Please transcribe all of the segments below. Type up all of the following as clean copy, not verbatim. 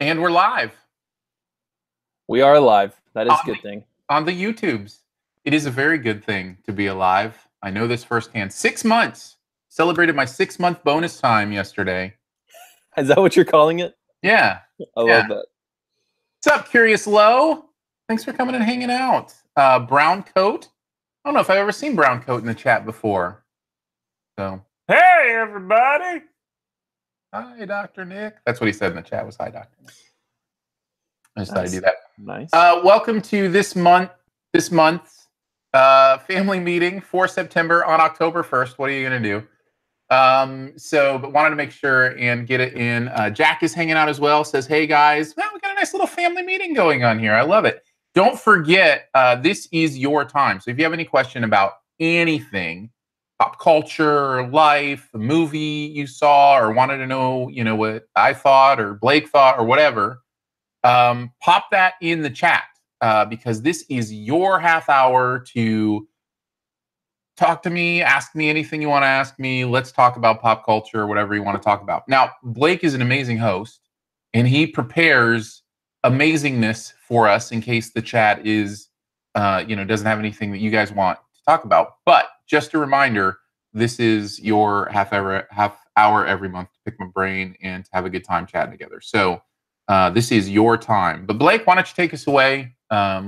And we're live We are alive. That is on a good thing. on the YouTubes. It is a very good thing to be alive. I know this firsthand. 6 months. Celebrated my 6 month bonus time yesterday. Is that what you're calling it? Yeah. I Yeah. love that. What's up, Curious Low? Thanks for coming and hanging out. Brown Coat. I don't know if I've ever seen Brown Coat in the chat before. So, hey, everybody. Hi, Dr. Nick. That's what he said in the chat was hi, Dr. Nick. I just thought I'd do that. Nice. Welcome to this month's family meeting for September on October 1st. What are you going to do? But wanted to make sure and get it in. Jack is hanging out as well. Says, hey, guys. Well, we got a nice little family meeting going on here. I love it. Don't forget, this is your time. So if you have any question about anything, pop culture, life, a movie you saw, or wanted to know, what I thought or Blake thought or whatever, pop that in the chat because this is your half hour to talk to me, ask me anything you want to ask me. Let's talk about pop culture or whatever you want to talk about. Now, Blake is an amazing host, and he prepares amazingness for us in case the chat is, doesn't have anything that you guys want to talk about. But just a reminder, this is your half hour every month to pick my brain and to have a good time chatting together. So this is your time. But Blake, why don't you take us away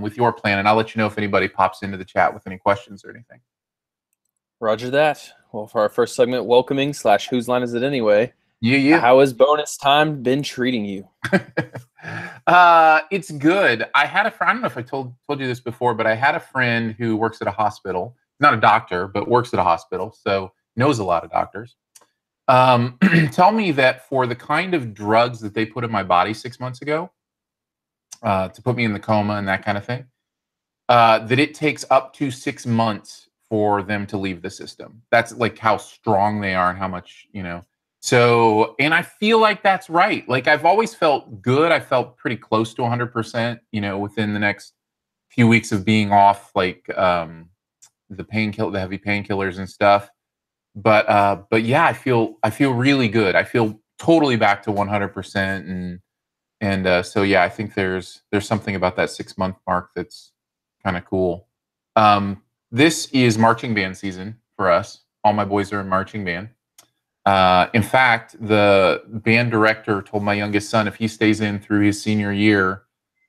with your plan, and I'll let you know if anybody pops into the chat with any questions or anything. Roger that. Well, for our first segment, welcoming / whose line is it anyway? Yeah. How has bonus time been treating you? It's good. I had a friend, I don't know if I told you this before, but I had a friend who works at a hospital. Not a doctor, but works at a hospital, so knows a lot of doctors. Tell me that for the kind of drugs that they put in my body 6 months ago, to put me in the coma and that kind of thing, that it takes up to 6 months for them to leave the system. That's like how strong they are and how much, So, and I feel like that's right. Like I've always felt good. I felt pretty close to 100%, within the next few weeks of being off, like the heavy painkillers and stuff. But yeah, I feel really good. I feel totally back to 100%, and so yeah, I think there's something about that 6 month mark that's kind of cool. This is marching band season for us. All my boys are in marching band. In fact, the band director told my youngest son if he stays in through his senior year,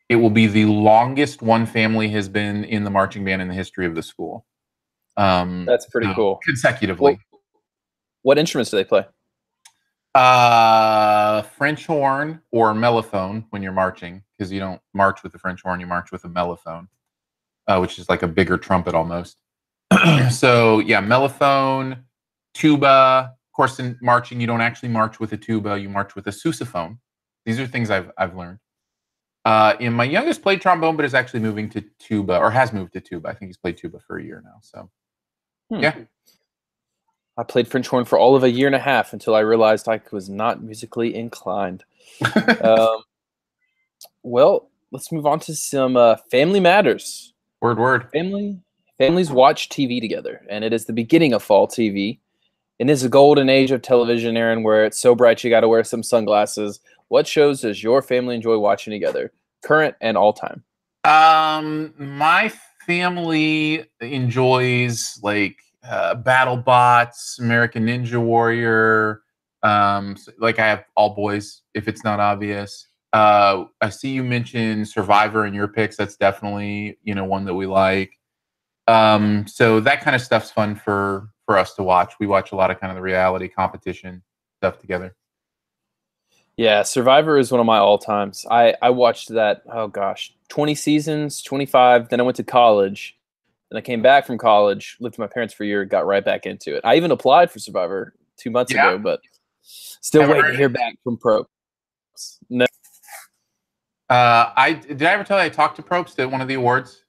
it will be the longest one family has been in the marching band in the history of the school. That's pretty cool. Consecutively. What instruments do they play? French horn or mellophone when you're marching, because you don't march with the French horn, you march with a mellophone, which is like a bigger trumpet almost. So yeah, mellophone, tuba. Of course, in marching, you don't actually march with a tuba; you march with a sousaphone. These are things I've learned. And my youngest played trombone, but is actually moving to tuba, or has moved to tuba. I think he's played tuba for a year now. So yeah. I played French horn for all of a year and a half until I realized I was not musically inclined. Well, let's move on to some family matters. Word. Families watch TV together, and it is the beginning of fall TV. In this golden age of television, Aaron, where it's so bright you got to wear some sunglasses, what shows does your family enjoy watching together, current and all time? My family enjoys like BattleBots, American Ninja Warrior. Like I have All Boys, if it's not obvious. I see you mention Survivor in your picks. That's definitely one that we like. So that kind of stuff's fun for us to watch. We watch a lot of kind of the reality competition stuff together. Yeah, Survivor is one of my all times. I watched that, 20 seasons, 25. Then I went to college. Then I came back from college, lived with my parents for a year, got right back into it. I even applied for Survivor 2 months ago, but still waiting to hear back from Probst. No. Did I ever tell you I talked to Probst at one of the awards?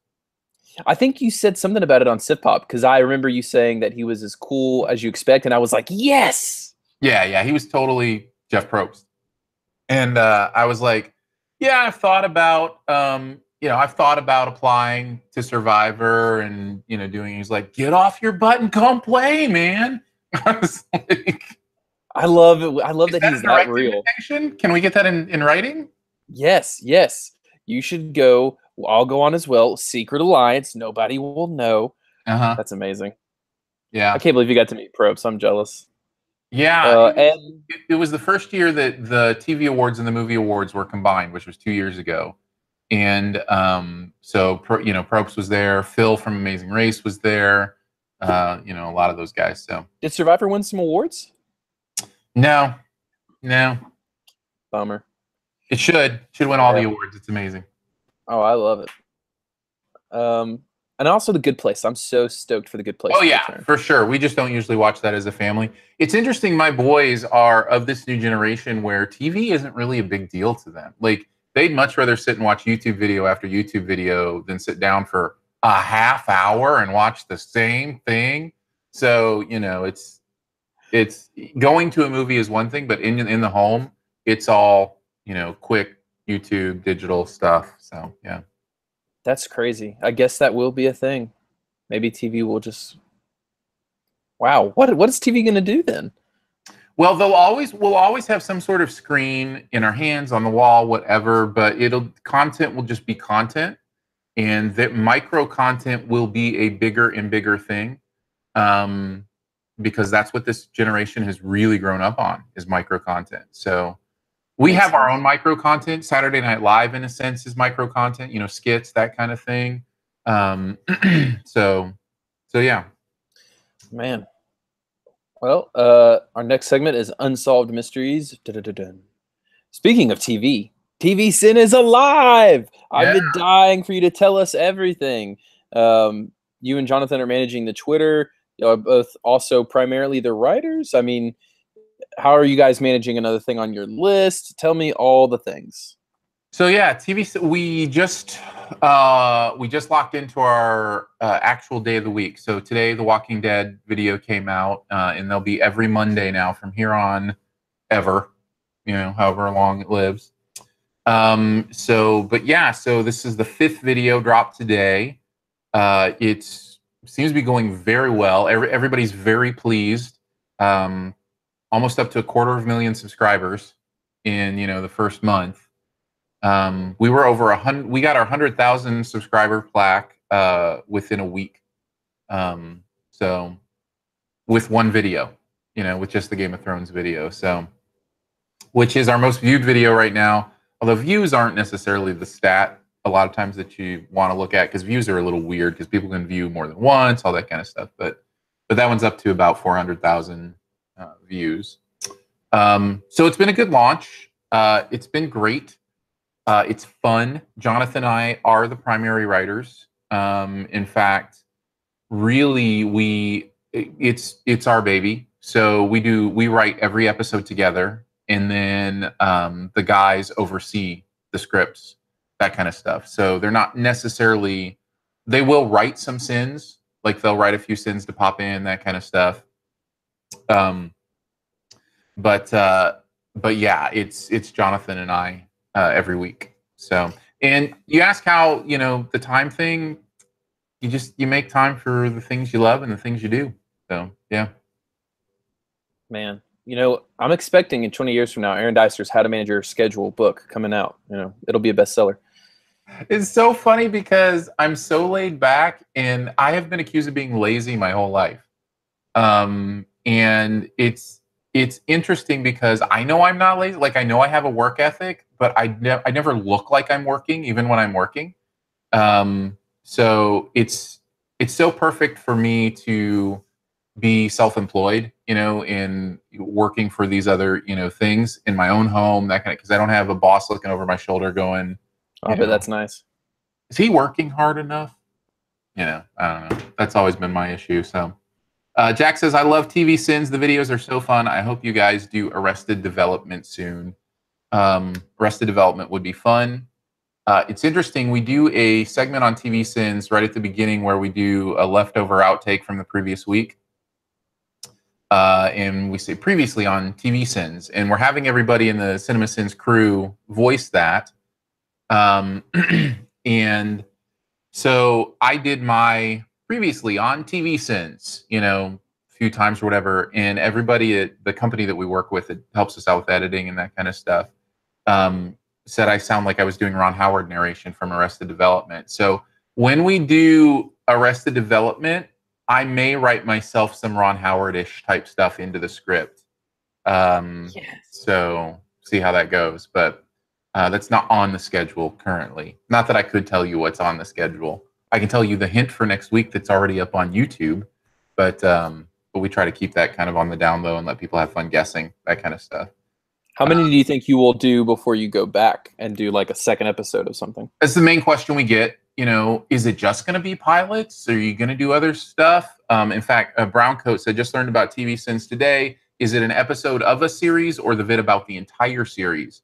I think you said something about it on Sip Pop, because I remember you saying that he was as cool as you expect, and I was like, yes! Yeah, he was totally Jeff Probst. And I was like, yeah, I've thought about applying to Survivor and, doing, he's like, get off your butt and come play, man. I was like, I love it. I love that he's that real. Invitation? Can we get that in writing? Yes, yes. You should go. I'll go on as well. Secret Alliance. Nobody will know. Uh-huh. That's amazing. I Yeah. can't believe you got to meet Probst. I'm jealous. Yeah, it was And it was the first year that the TV awards and the movie awards were combined, which was 2 years ago. And so Probst was there, Phil from Amazing Race was there, a lot of those guys. So did Survivor win some awards? no, no, Bummer. it should win all the awards. It's amazing. Oh, I love it. And also The Good Place. I'm so stoked for The Good Place. Oh yeah, for sure. We just don't usually watch that as a family. It's interesting. My boys are of this new generation where TV isn't really a big deal to them. Like they'd much rather sit and watch YouTube video after YouTube video than sit down for a half hour and watch the same thing. So it's going to a movie is one thing, but in the home, it's all quick YouTube digital stuff. So yeah. That's crazy. I guess that will be a thing. Maybe TV will just. Wow, what is TV going to do then? Well, we'll always have some sort of screen in our hands, on the wall, whatever. But content will just be content, and that micro content will be a bigger and bigger thing, because that's what this generation has really grown up on is micro content. So. We have our own micro content. Saturday Night Live, in a sense, is micro content. Skits, that kind of thing. So yeah. Man. Well, our next segment is Unsolved Mysteries. Dun-dun-dun-dun. Speaking of TV, TV Sin is alive. I've been dying for you to tell us everything. You and Jonathan are managing the Twitter. You are both also primarily the writers. I mean, how are you guys managing another thing on your list? Tell me all the things. So yeah, TV. We just locked into our actual day of the week. So today, The Walking Dead video came out, and they'll be every Monday now from here on, ever. However long it lives. So this is the 5th video dropped today. It seems to be going very well. Everybody's very pleased. Almost up to 250,000 subscribers in the first month. We were over 100. We got our 100,000 subscriber plaque within a week. So with one video, with just the Game of Thrones video. So, which is our most viewed video right now. Although views aren't necessarily the stat a lot of times that you want to look at, because views are a little weird because people can view more than once, all that kind of stuff. But that one's up to about 400,000 views. So it's been a good launch. It's been great. It's fun. Jonathan and I are the primary writers. In fact, really, it's our baby. So we write every episode together, and then the guys oversee the scripts, that kind of stuff. So they're not necessarily. They will write some sins, like they'll write a few sins to pop in, that kind of stuff. But yeah, it's Jonathan and I every week. So, and you ask how the time thing. You make time for the things you love and the things you do. So yeah. Man, I'm expecting in 20 years from now, Aaron Deister's How to Manage Your Schedule book coming out. It'll be a bestseller. It's so funny because I'm so laid back, and I have been accused of being lazy my whole life. And it's interesting because I know I'm not lazy. Like, I know I have a work ethic, but I never look like I'm working, even when I'm working. So it's so perfect for me to be self-employed, in working for these other, things in my own home, that kind of, because I don't have a boss looking over my shoulder going, I bet that's nice. Is he working hard enough? I don't know. That's always been my issue. So Jack says, I love TV Sins. The videos are so fun. I hope you guys do Arrested Development soon. Arrested Development would be fun. It's interesting. We do a segment on TV Sins right at the beginning where we do a leftover outtake from the previous week. And we say previously on TV Sins. And we're having everybody in the Cinema Sins crew voice that. And so I did my previously on TV Sins, a few times or whatever. And everybody at the company that we work with, it helps us out with editing and that kind of stuff. said I sound like I was doing Ron Howard narration from Arrested Development. So when we do Arrested Development, I may write myself some Ron Howard-ish type stuff into the script. Yes. So see how that goes. But that's not on the schedule currently. Not that I could tell you what's on the schedule. I can tell you the hint for next week that's already up on YouTube. But we try to keep that kind of on the down low and let people have fun guessing, that kind of stuff. How many do you think you will do before you go back and do like a second episode of something? That's the main question we get. You know, is it just going to be pilots? Are you going to do other stuff? In fact, Browncoat said, just learned about TV Sins today. Is it an episode of a series or the vid about the entire series?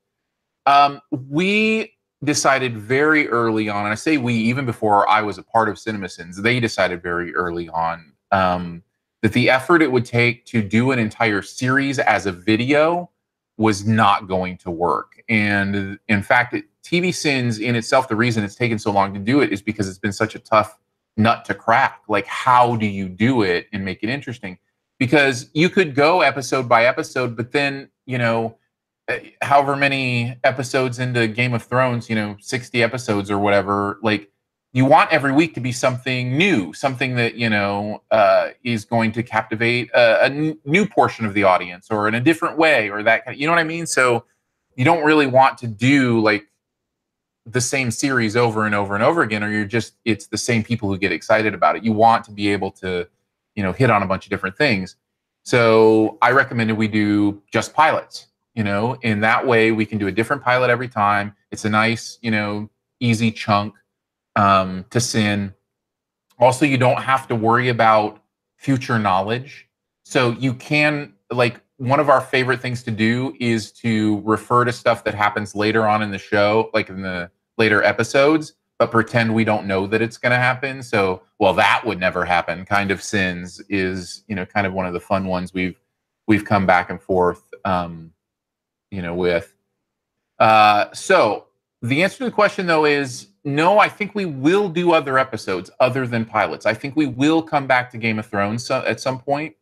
We decided very early on, and I say we, even before I was a part of CinemaSins, they decided very early on that the effort it would take to do an entire series as a video was not going to work. And in fact, TV Sins in itself, the reason it's taken so long to do it is because it's been such a tough nut to crack. Like, how do you do it and make it interesting? Because you could go episode by episode, but then, you know, however many episodes into Game of Thrones, you know, 60 episodes or whatever, like, you want every week to be something new, something that, you know, is going to captivate a new portion of the audience or in a different way or that kind of, you know what I mean? So you don't really want to do like the same series over and over and over again, or it's the same people who get excited about it. You want to be able to, you know, hit on a bunch of different things. So I recommended we do just pilots, you know, in that way we can do a different pilot every time. It's a nice, you know, easy chunk to sin. Also, you don't have to worry about future knowledge. So you can, like, one of our favorite things to do is to refer to stuff that happens later on in the show, like in the later episodes, but pretend we don't know that it's going to happen. So, well, that would never happen. Kind of Sins is, you know, kind of one of the fun ones we've come back and forth, you know, with. So the answer to the question, though, is no. I think we will do other episodes other than pilots. I think we will come back to Game of Thrones at some point.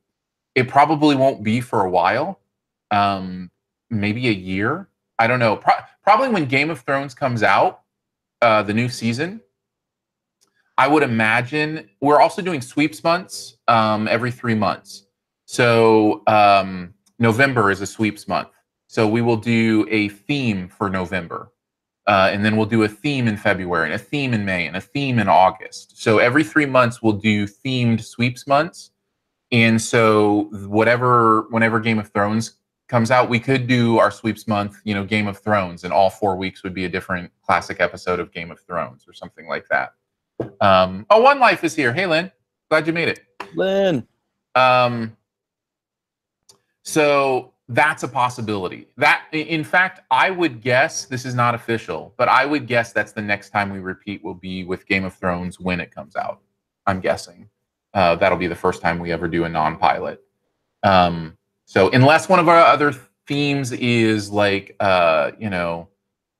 It probably won't be for a while, maybe a year. I don't know. Probably when Game of Thrones comes out, the new season, I would imagine. We're also doing sweeps months every 3 months. So November is a sweeps month. So we will do a theme for November. And then we'll do a theme in February, and a theme in May, and a theme in August. So every 3 months, we'll do themed sweeps months. And so whenever Game of Thrones comes out, we could do our sweeps month, you know, Game of Thrones, and all 4 weeks would be a different classic episode of Game of Thrones or something like that. One Life is here. Hey, Lynn. Glad you made it. Lynn. So that's a possibility. That, in fact, I would guess, this is not official, but I would guess that's the next time we repeat will be with Game of Thrones when it comes out. I'm guessing. That'll be the first time we ever do a non-pilot. So unless one of our other themes is like, you know,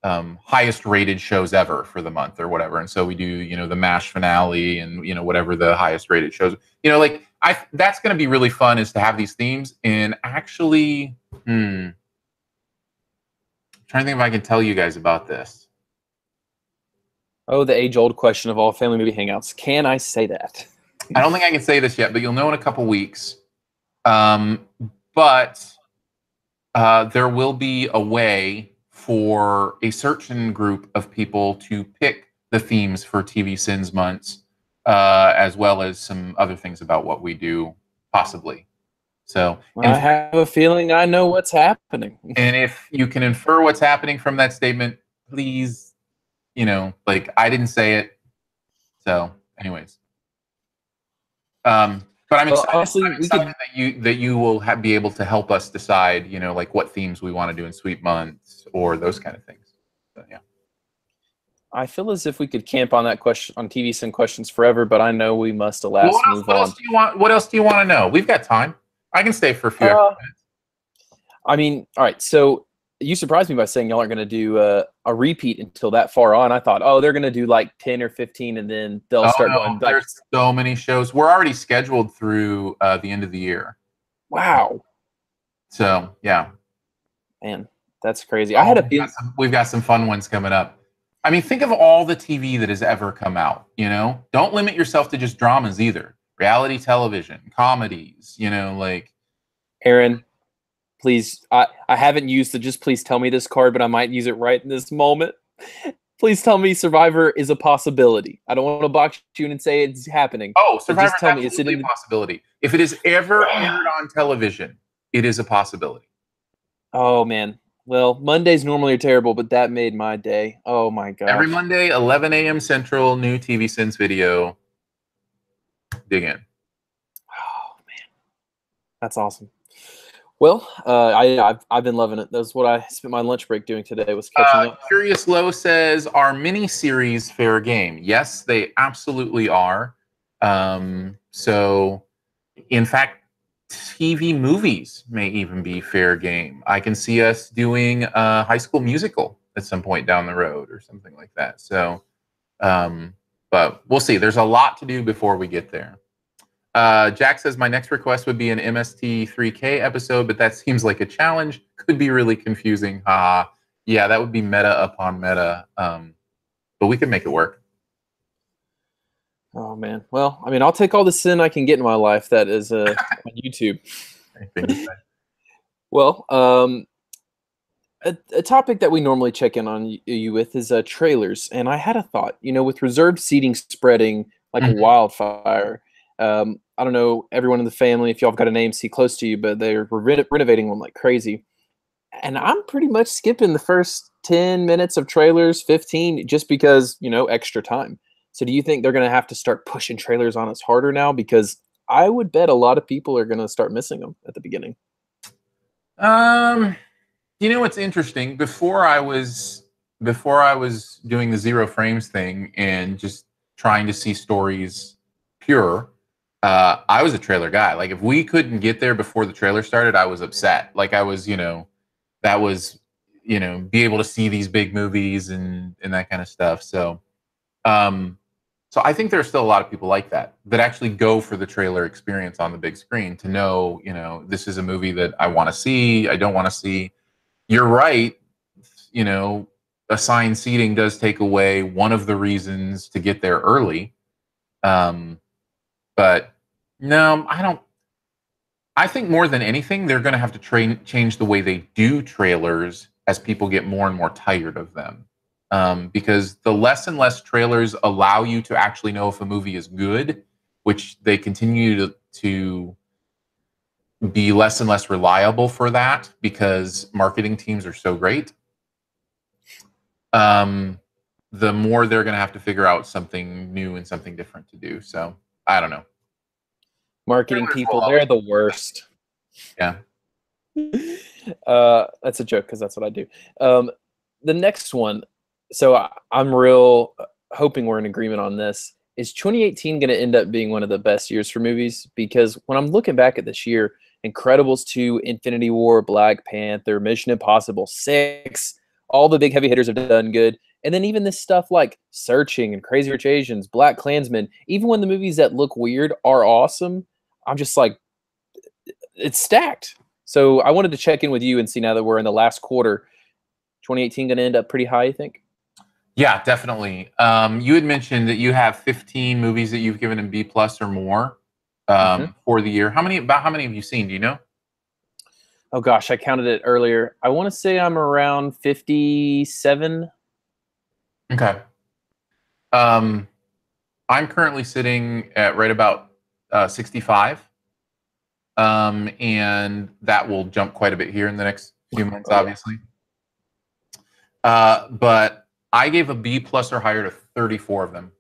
highest rated shows ever for the month or whatever. And so we do, you know, the MASH finale and, you know, whatever the highest rated shows, you know, like that's going to be really fun, is to have these themes. And actually, I'm trying to think if I can tell you guys about this. Oh, the age-old question of all family movie hangouts. Can I say that? I don't think I can say this yet, but you'll know in a couple weeks. But there will be a way for a certain group of people to pick the themes for TV Sins months, as well as some other things about what we do, possibly. So I have a feeling I know what's happening. And if you can infer what's happening from that statement, please, you know, like, I didn't say it. So anyways. But I'm excited, that you will be able to help us decide, you know, like what themes we want to do in sweep months or those kind of things. So, yeah. I feel as if we could camp on that question on TV Sin questions forever, but I know we must move on. What else do you want to know? We've got time. I can stay for a few minutes. I mean, all right. So you surprised me by saying y'all aren't going to do a repeat until that far on. I thought, they're going to do like 10 or 15, and then they'll start going. There's so many shows. We're already scheduled through the end of the year. Wow. So, yeah. Man. That's crazy. I had a feeling. We've got some fun ones coming up. I mean, think of all the TV that has ever come out. You know, don't limit yourself to just dramas either. Reality television, comedies. You know, like Aaron, please. I haven't used the just please tell me this card, but I might use it right in this moment. Please tell me Survivor is a possibility. I don't want to box you in and say it's happening. Oh, Survivor just tell me, is a possibility. If it is ever aired on television, it is a possibility. Oh man. Well, Mondays normally are terrible, but that made my day. Oh my god! Every Monday, 11 a.m. Central, new TV Sins video. Dig in. Oh man, that's awesome. Well, I've been loving it. That's what I spent my lunch break doing today. Was catching up. Curious Low says, "Are miniseries fair game?" Yes, they absolutely are. So, in fact, TV movies may even be fair game. I can see us doing a High School Musical at some point down the road or something like that. So, but we'll see. There's a lot to do before we get there. Jack says, my next request would be an MST3K episode, but that seems like a challenge. Could be really confusing. Yeah, that would be meta upon meta. But we could make it work. Oh man. Well, I mean, I'll take all the sin I can get in my life that is on YouTube. Well, a topic that we normally check in on you with is trailers. And I had a thought, with reserved seating spreading like a wildfire. I don't know everyone in the family, if y'all have got an AMC close to you, but they're renovating them like crazy. And I'm pretty much skipping the first 10 minutes of trailers, 15, just because, extra time. So do you think they're going to have to start pushing trailers on us harder now? Because I would bet a lot of people are going to start missing them at the beginning. What's interesting? Before I was doing the zero frames thing and just trying to see stories pure, I was a trailer guy. Like if we couldn't get there before the trailer started, I was upset. Like I was, that was, be able to see these big movies and that kind of stuff. So, so I think there's still a lot of people like that actually go for the trailer experience on the big screen to know, this is a movie that I want to see. I don't want to see. You're right. Assigned seating does take away one of the reasons to get there early. But no, I don't. I think more than anything, they're going to have to change the way they do trailers as people get more and more tired of them. Because the less and less trailers allow you to actually know if a movie is good, which they continue to be less and less reliable for that because marketing teams are so great. The more they're going to have to figure out something new and something different to do. So I don't know. Marketing people, they're the worst. Yeah. That's a joke because that's what I do. The next one. So I'm real hoping we're in agreement on this. Is 2018 going to end up being one of the best years for movies? Because when I'm looking back at this year, Incredibles 2, Infinity War, Black Panther, Mission Impossible 6, all the big heavy hitters have done good. And then even this stuff like Searching and Crazy Rich Asians, Black Klansman, even when the movies that look weird are awesome, I'm just like, it's stacked. So I wanted to check in with you and see, now that we're in the last quarter, 2018 going to end up pretty high, you think? Yeah, definitely. You had mentioned that you have 15 movies that you've given a B+ or more for the year. How many have you seen? Do you know? Oh gosh, I counted it earlier. I want to say I'm around 57. Okay. I'm currently sitting at right about 65. And that will jump quite a bit here in the next few months, obviously. But I gave a B+ or higher to 34 of them.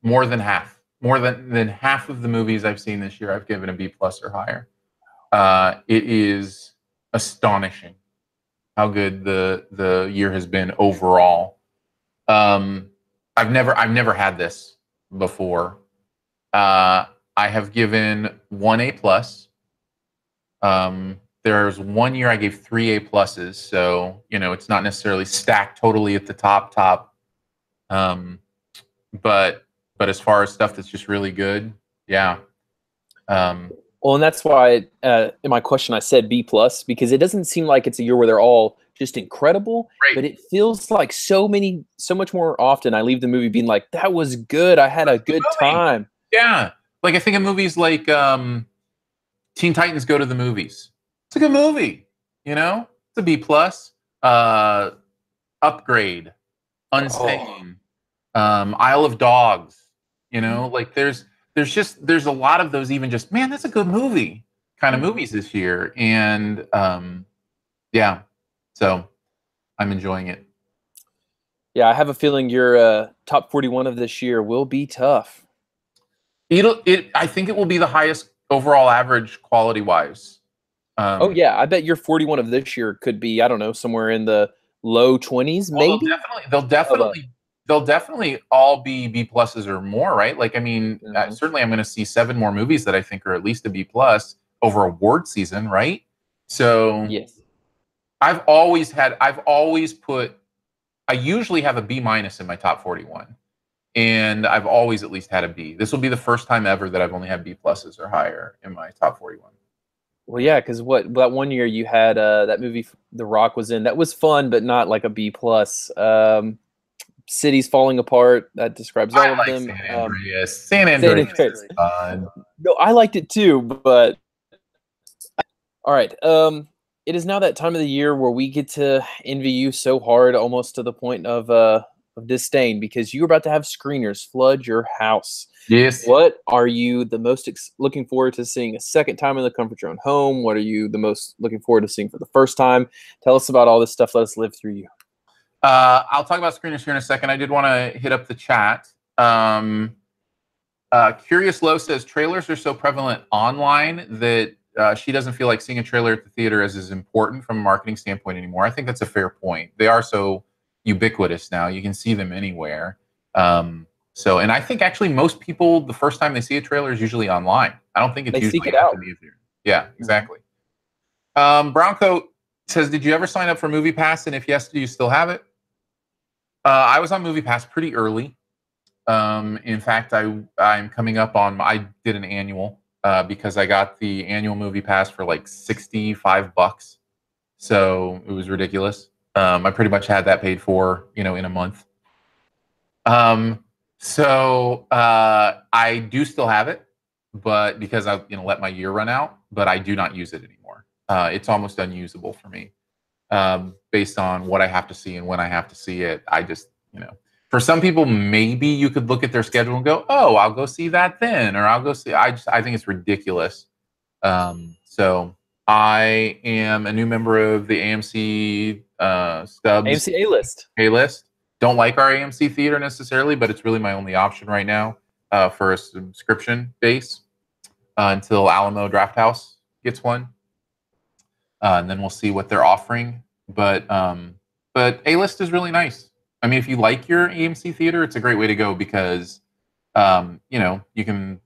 More than half. More than half of the movies I've seen this year, I've given a B+ or higher. It is astonishing how good the year has been overall. I've never had this before. I have given 1 A+. There's 1 year I gave 3 A+, so it's not necessarily stacked totally at the top. But as far as stuff that's just really good, yeah. Well, and that's why in my question I said B plus because it doesn't seem like it's a year where they're all just incredible, Great. but it feels like so much more often I leave the movie being like, that was good. I had a good Movie. time. Yeah. Like I think of movies like Teen Titans Go to the Movies. It's a good movie. You know? It's a B plus. Uh Upgrade, Oh, Unsane, Isle of Dogs. You know, like there's a lot of those even just man, that's a good movie kind of movies this year. And yeah. So I'm enjoying it. yeah. I have a feeling your top 41 of this year will be tough. I think it will be the highest overall average quality wise. Oh, Um yeah. I bet your 41 of this year could be, I don't know, somewhere in the low 20s, Well, maybe. Of a, they'll definitely all be B pluses or more, right? Like, I mean, Mhm. certainly I'm going to see 7 more movies that I think are at least a B plus over award season, right? So Yes. I've always put, I usually have a B minus in my top 41, and I've always at least had a B. This will be the first time ever that I've only had B pluses or higher in my top 41. Well, yeah, because what that one year you had that movie The Rock was in that was fun, but not like a B plus. Cities Falling Apart that describes all I of like them. San Andreas. San San Andreas Andreas. is fun. No, I liked it too, but all right. It is now that time of the year where we get to envy you so hard, almost to the point of disdain, because you're about to have screeners flood your house. Yes. What are you the most looking forward to seeing a second time in the comfort of your own home? What are you the most looking forward to seeing for the first time? Tell us about all this stuff. Let us live through you. I'll talk about screeners here in a second. I did want to hit up the chat. Curious Low says trailers are so prevalent online that she doesn't feel like seeing a trailer at the theater is important from a marketing standpoint anymore. I think that's a fair point. They are so ubiquitous now; you can see them anywhere. And I think actually most people, the first time they see a trailer is usually online. I don't think it's They seek usually it at out. the movie theater. Yeah, exactly. Browncoat says, "Did you ever sign up for Movie Pass? And if yes, do you still have it?" I was on Movie Pass pretty early. In fact, I'm coming up on. I did an annual because I got the annual Movie Pass for like $65, so it was ridiculous. I pretty much had that paid for, in a month. I do still have it, but because I, let my year run out, but I do not use it anymore. It's almost unusable for me based on what I have to see and when I have to see it. I just, for some people, maybe you could look at their schedule and go, "Oh, I'll go see that then," or "I'll go see." I think it's ridiculous. So I am a new member of the AMC Stubs AMC A List. A list. Don't like our AMC theater necessarily, but it's really my only option right now for a subscription base until Alamo Drafthouse gets one, and then we'll see what they're offering. But A list is really nice. I mean, if you like your AMC theater, it's a great way to go because you can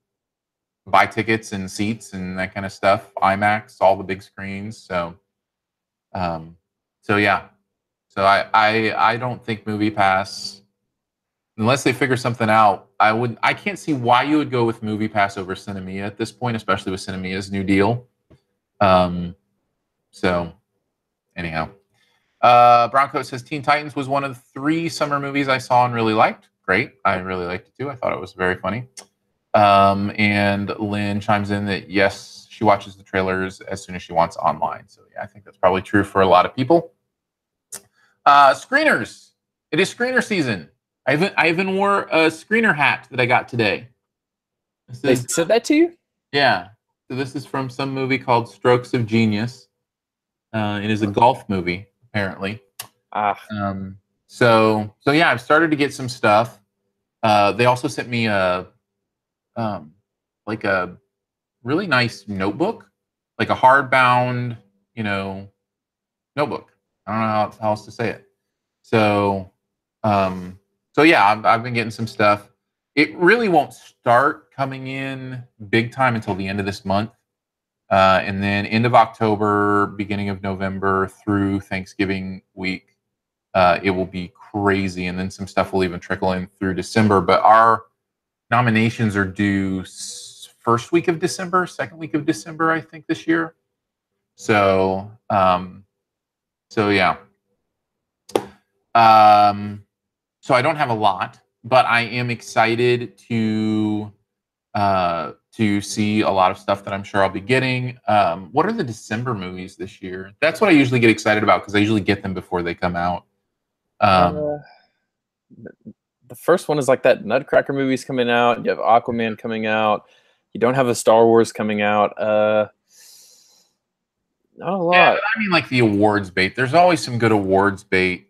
buy tickets and seats and that kind of stuff. IMAX, all the big screens. So yeah. So I don't think Movie Pass, unless they figure something out, I can't see why you would go with Movie Pass over Cinemia at this point, especially with Cinemia's new deal. So anyhow. Bronco says Teen Titans was one of 3 summer movies I saw and really liked. Great. I really liked it too. I thought it was very funny. And Lynn chimes in that yes, she watches the trailers as soon as she wants online. So yeah, I think that's probably true for a lot of people. Screeners. It is screener season. I even wore a screener hat that I got today. They said that to you? Yeah. So this is from some movie called Strokes of Genius. It is a golf movie, apparently. So yeah, I've started to get some stuff. They also sent me a really nice notebook, like a hardbound, notebook. I don't know how else to say it. So yeah, I've been getting some stuff. It really won't start coming in big time until the end of this month. And then end of October, beginning of November through Thanksgiving week, it will be crazy. And then some stuff will even trickle in through December. But our nominations are due first week of December, second week of December, I think this year. So, yeah. So I don't have a lot, but I am excited to see a lot of stuff that I'm sure I'll be getting. What are the December movies this year? That's what I usually get excited about because I usually get them before they come out. The first one is like that Nutcracker movie's coming out. You have Aquaman coming out. You don't have a Star Wars coming out. Not a lot. Yeah, but I mean like the awards bait. There's always some good awards bait,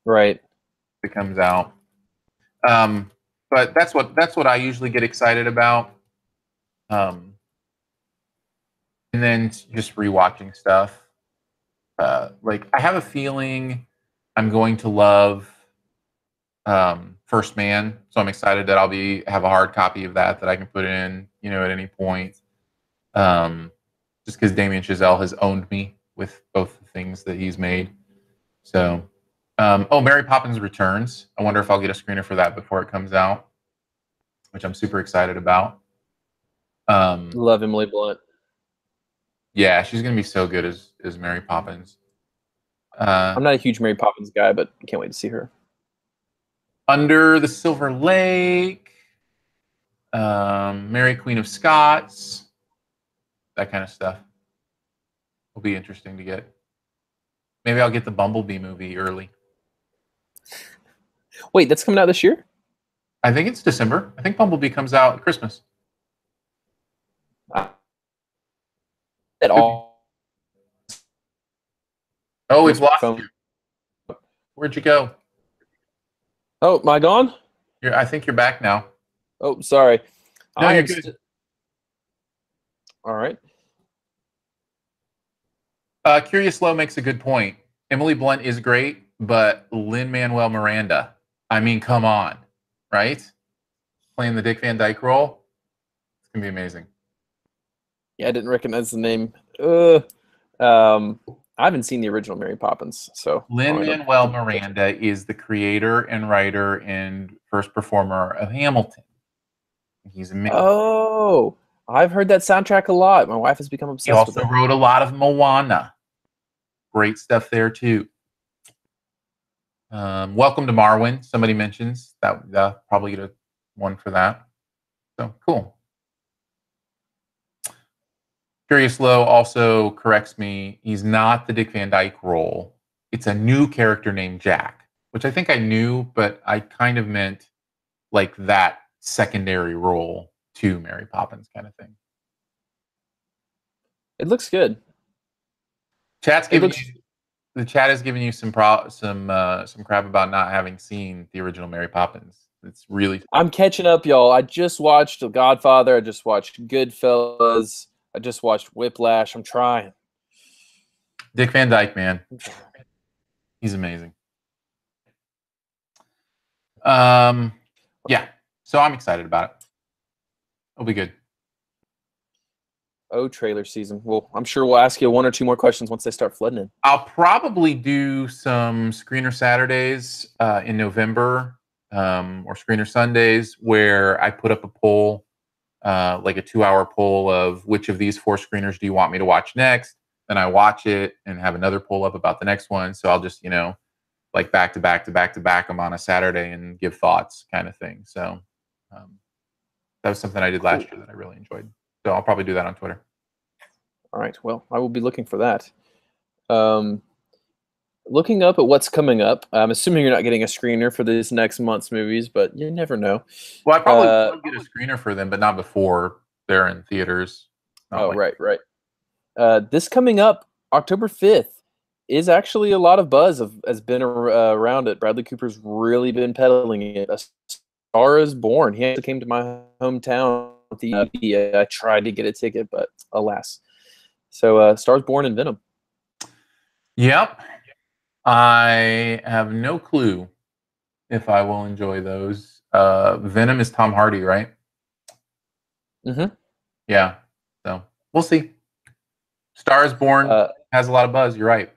right, that comes out. But that's what I usually get excited about. And then just rewatching stuff. Like I have a feeling I'm going to love First Man, so I'm excited that I'll have a hard copy of that I can put in, at any point. Just because Damien Chazelle has owned me with both the things that he's made. So, Mary Poppins Returns. I wonder if I'll get a screener for that before it comes out, which I'm super excited about. Love Emily Blunt. Yeah, she's gonna be so good as Mary Poppins. I'm not a huge Mary Poppins guy, but I can't wait to see her. Under the Silver Lake, Mary Queen of Scots, that kind of stuff will be interesting to get. Maybe I'll get the Bumblebee movie early. Wait, that's coming out this year? I think it's December. I think Bumblebee comes out at Christmas. At all? Oh, it's lost you. Where'd you go? Oh, am I gone? I think you're back now. Oh, sorry. No, you're good. All right. Curious Low makes a good point. Emily Blunt is great, but Lin-Manuel Miranda, I mean, come on, right? Playing the Dick Van Dyke role, it's gonna be amazing. Yeah, I didn't recognize the name. I haven't seen the original Mary Poppins, so Lin-Manuel Miranda is the creator and writer and first performer of Hamilton. He's amazing. Oh, I've heard that soundtrack a lot. My wife has become obsessed with it. He also wrote a lot of Moana. Great stuff there too. Welcome to Marwen. Somebody mentions that. Probably get a one for that. So cool. Curious Low also corrects me. He's not the Dick Van Dyke role. It's a new character named Jack, which I think I knew, but I kind of meant like that secondary role to Mary Poppins kind of thing. It looks good. The chat is giving you some crap about not having seen the original Mary Poppins. It's really. I'm catching up, y'all. I just watched The Godfather. I just watched Goodfellas. I just watched Whiplash. I'm trying. Dick Van Dyke, man. He's amazing. Yeah. So I'm excited about it. It'll be good. Oh, trailer season. Well, I'm sure we'll ask you one or two more questions once they start flooding in. I'll probably do some Screener Saturdays in November or Screener Sundays where I put up a poll, like a 2-hour poll of which of these 4 screeners do you want me to watch next? Then I watch it and have another poll up about the next one. So I'll just, like back to back them on a Saturday and give thoughts kind of thing. So that was something I did last year that I really enjoyed. So I'll probably do that on Twitter. All right. Well, I will be looking for that. Looking up at what's coming up. I'm assuming you're not getting a screener for this next month's movies, but you never know. Well, I probably will get a screener for them, but not before they're in theaters. Right. This coming up, October 5th, is actually a lot of buzz has been around it. Bradley Cooper's really been peddling it. A Star is Born. He actually came to my hometown. I tried to get a ticket, but alas. So Star is Born and Venom. Yep. I have no clue if I will enjoy those. Venom is Tom Hardy, right? Mm-hmm. Yeah. So we'll see. Star is Born has a lot of buzz. You're right.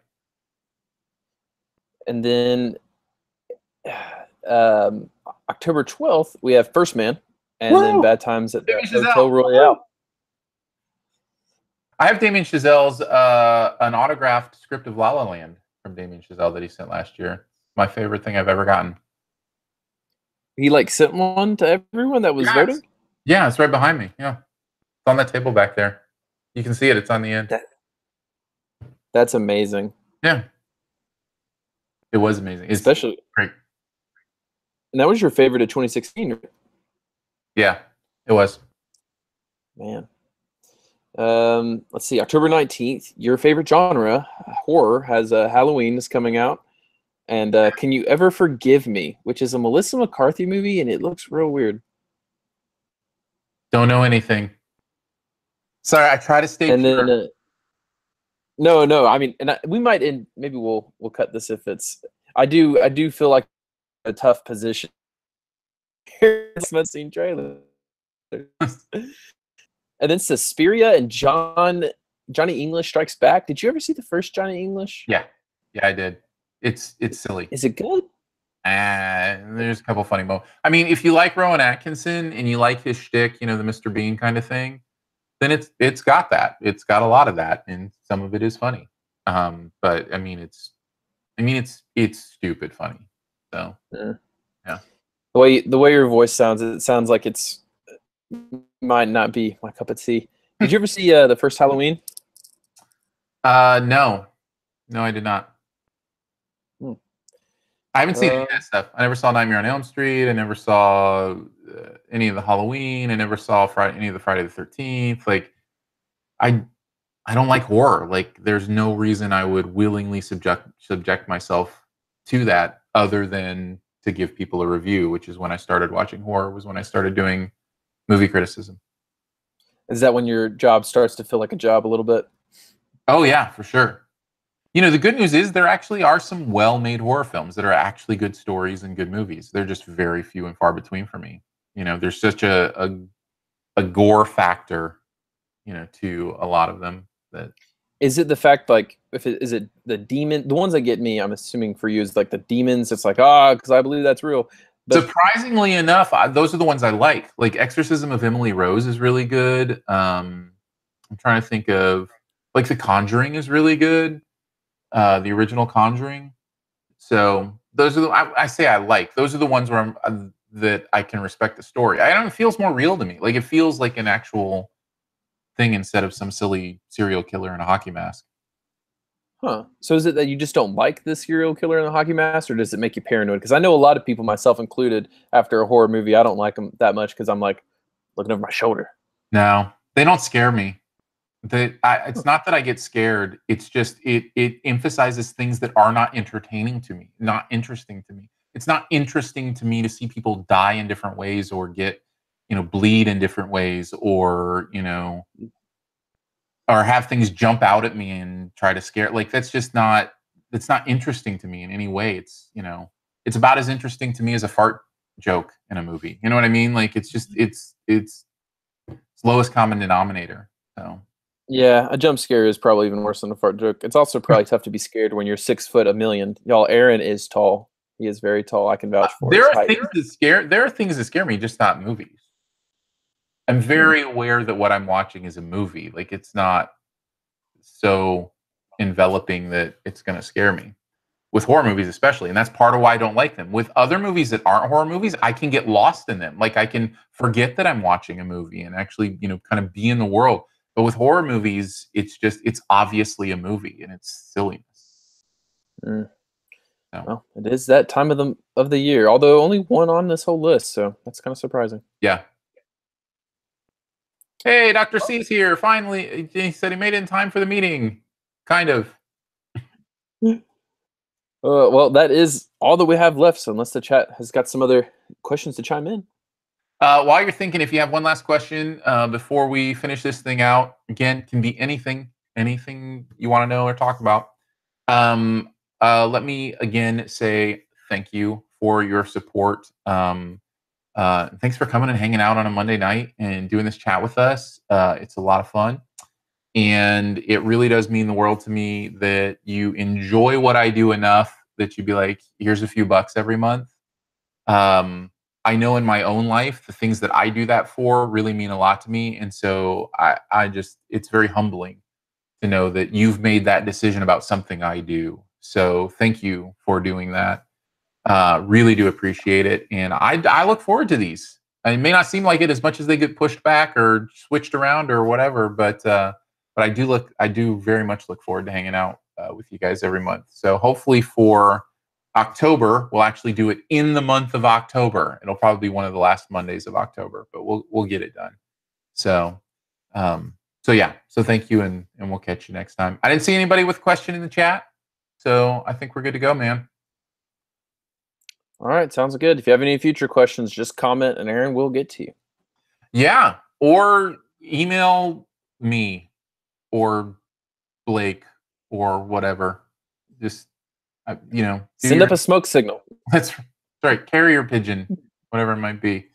And then October 12th, we have First Man, and then Bad Times at the Hotel Royale. I have Damien Chazelle's an autographed script of La La Land from Damien Chazelle that he sent last year. My favorite thing I've ever gotten. He like sent one to everyone that was Yeah, voting. it's right behind me. Yeah, it's on that table back there. You can see it. It's on the end. That's amazing. Yeah, it was amazing. It's Especially, great. and that was your favorite of 2016, right? Yeah, it was. Man. Let's see, October 19th, your favorite genre, horror, has Halloween is coming out. And Can You Ever Forgive Me, which is a Melissa McCarthy movie, and it looks real weird. Don't know anything. Sorry, I try to stay And pure. then no, I mean, we might end. Maybe we'll cut this if it's. I do feel like a tough position. It's not seen trailer. And then Suspiria and Johnny English Strikes Back. Did you ever see the first Johnny English? Yeah, I did. It's silly. Is it good? There's a couple funny moments. I mean, if you like Rowan Atkinson and you like his shtick, the Mr. Bean kind of thing, then it's got that. It's got a lot of that, and some of it is funny. But I mean, it's stupid funny. So Yeah. yeah. The way your voice sounds, it sounds like it's might not be my cup of tea. Did you ever see the first Halloween? No, I did not. I haven't seen any of that stuff. I never saw Nightmare on Elm Street. I never saw any of the Halloween. I never saw any of the Friday the 13th. Like, I don't like horror. Like, there's no reason I would willingly subject myself to that other than to give people a review, which is when I started watching horror, was when I started doing movie criticism. Is that when your job starts to feel like a job a little bit? Oh, yeah, for sure. The good news is there actually are some well-made horror films that are actually good stories and good movies. They're just very few and far between for me. There's such a gore factor, to a lot of them. That is it the fact, like, is it the demon? The ones that get me, I'm assuming for you, is like the demons. It's like, because I believe that's real. But surprisingly enough, those are the ones I like. Like Exorcism of Emily Rose is really good. I'm trying to think of, like, The Conjuring is really good. The original Conjuring. So those are I say I like. Those are the ones where that I can respect the story. It feels more real to me. Like, it feels like an actual thing instead of some silly serial killer in a hockey mask. Huh. So is it that you just don't like the serial killer in the hockey mask, or does it make you paranoid? Because I know a lot of people, myself included, after a horror movie, I don't like them that much because I'm like looking over my shoulder. No, they don't scare me. It's not that I get scared. It's just it emphasizes things that are not entertaining to me, not interesting to me. It's not interesting to me to see people die in different ways or get, bleed in different ways, or or have things jump out at me and try to scare. Like, it's not interesting to me in any way. It's it's about as interesting to me as a fart joke in a movie. You know what I mean? Like, it's just it's lowest common denominator. So. Yeah, a jump scare is probably even worse than a fart joke. It's also probably tough to be scared when you're 6'1", y'all. Aaron is tall. He is very tall. I can vouch for. There are things that scare me, just not movies. I'm very aware that what I'm watching is a movie. Like, it's not so enveloping that it's going to scare me. With horror movies especially, and that's part of why I don't like them. With other movies that aren't horror movies, I can get lost in them. Like, I can forget that I'm watching a movie and actually, kind of be in the world. But with horror movies, it's obviously a movie and it's silliness. So. Well, it is that time of the year, although only one on this whole list, so that's kind of surprising. Yeah. Hey, Dr. C's here. Finally, he said he made it in time for the meeting. Kind of. Well, that is all that we have left. So unless the chat has got some other questions to chime in. While you're thinking, if you have one last question before we finish this thing out, again, can be anything you want to know or talk about. Let me again say thank you for your support. Thanks for coming and hanging out on a Monday night and doing this chat with us. It's a lot of fun. And it really does mean the world to me that you enjoy what I do enough that you'd be like, here's a few bucks every month. I know in my own life, the things that I do that for really mean a lot to me. And so it's very humbling to know that you've made that decision about something I do. So thank you for doing that. Really do appreciate it, and I look forward to these. It may not seem like it as much as they get pushed back or switched around or whatever, but I do very much look forward to hanging out with you guys every month. So hopefully for October, we'll actually do it in the month of October. It'll probably be one of the last Mondays of October, but we'll get it done. So yeah. So thank you, and we'll catch you next time. I didn't see anybody with a question in the chat, so I think we're good to go, man. All right, sounds good. If you have any future questions, just comment and Aaron will get to you. Yeah, or email me or Blake or whatever. Just send up a smoke signal. That's right. Carrier pigeon, whatever it might be.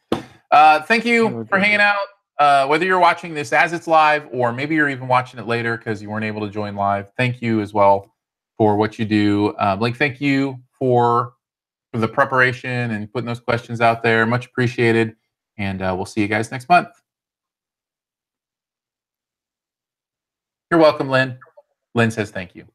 Thank you for hanging out. Whether you're watching this as it's live or maybe you're even watching it later because you weren't able to join live, thank you as well for what you do. Blake, thank you for the preparation and putting those questions out there. Much appreciated. And we'll see you guys next month. You're welcome, Lynn. Lynn says thank you.